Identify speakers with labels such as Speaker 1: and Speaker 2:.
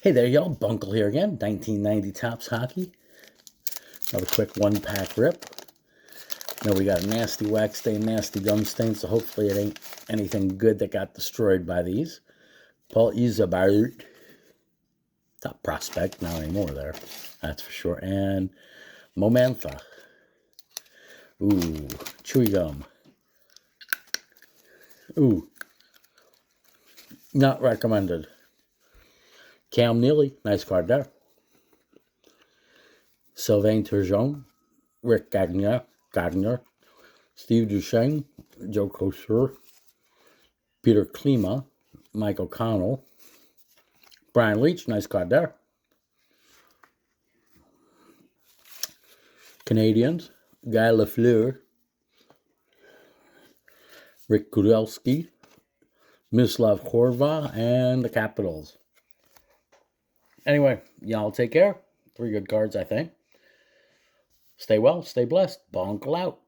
Speaker 1: Hey there, y'all. Bunkle here again. 1990 Topps Hockey. Another quick one-pack rip. We got a nasty wax stain, nasty gum stain, so hopefully it ain't anything good that got destroyed by these. Paul Yzerberg. Top prospect, not anymore there. That's for sure. And Momantha. Ooh, chewy gum. Ooh. Not recommended. Cam Neely, nice card there. Sylvain Turgeon, Rick Gagner, Steve Duchesne, Joe Couture, Peter Klima, Mike O'Connell, Brian Leach, nice card there. Canadians, Guy Lafleur, Rick Kudelski, Mislav Horva, and the Capitals. Anyway, y'all take care. 3 good cards, I think. Stay well, stay blessed. Bunkle out.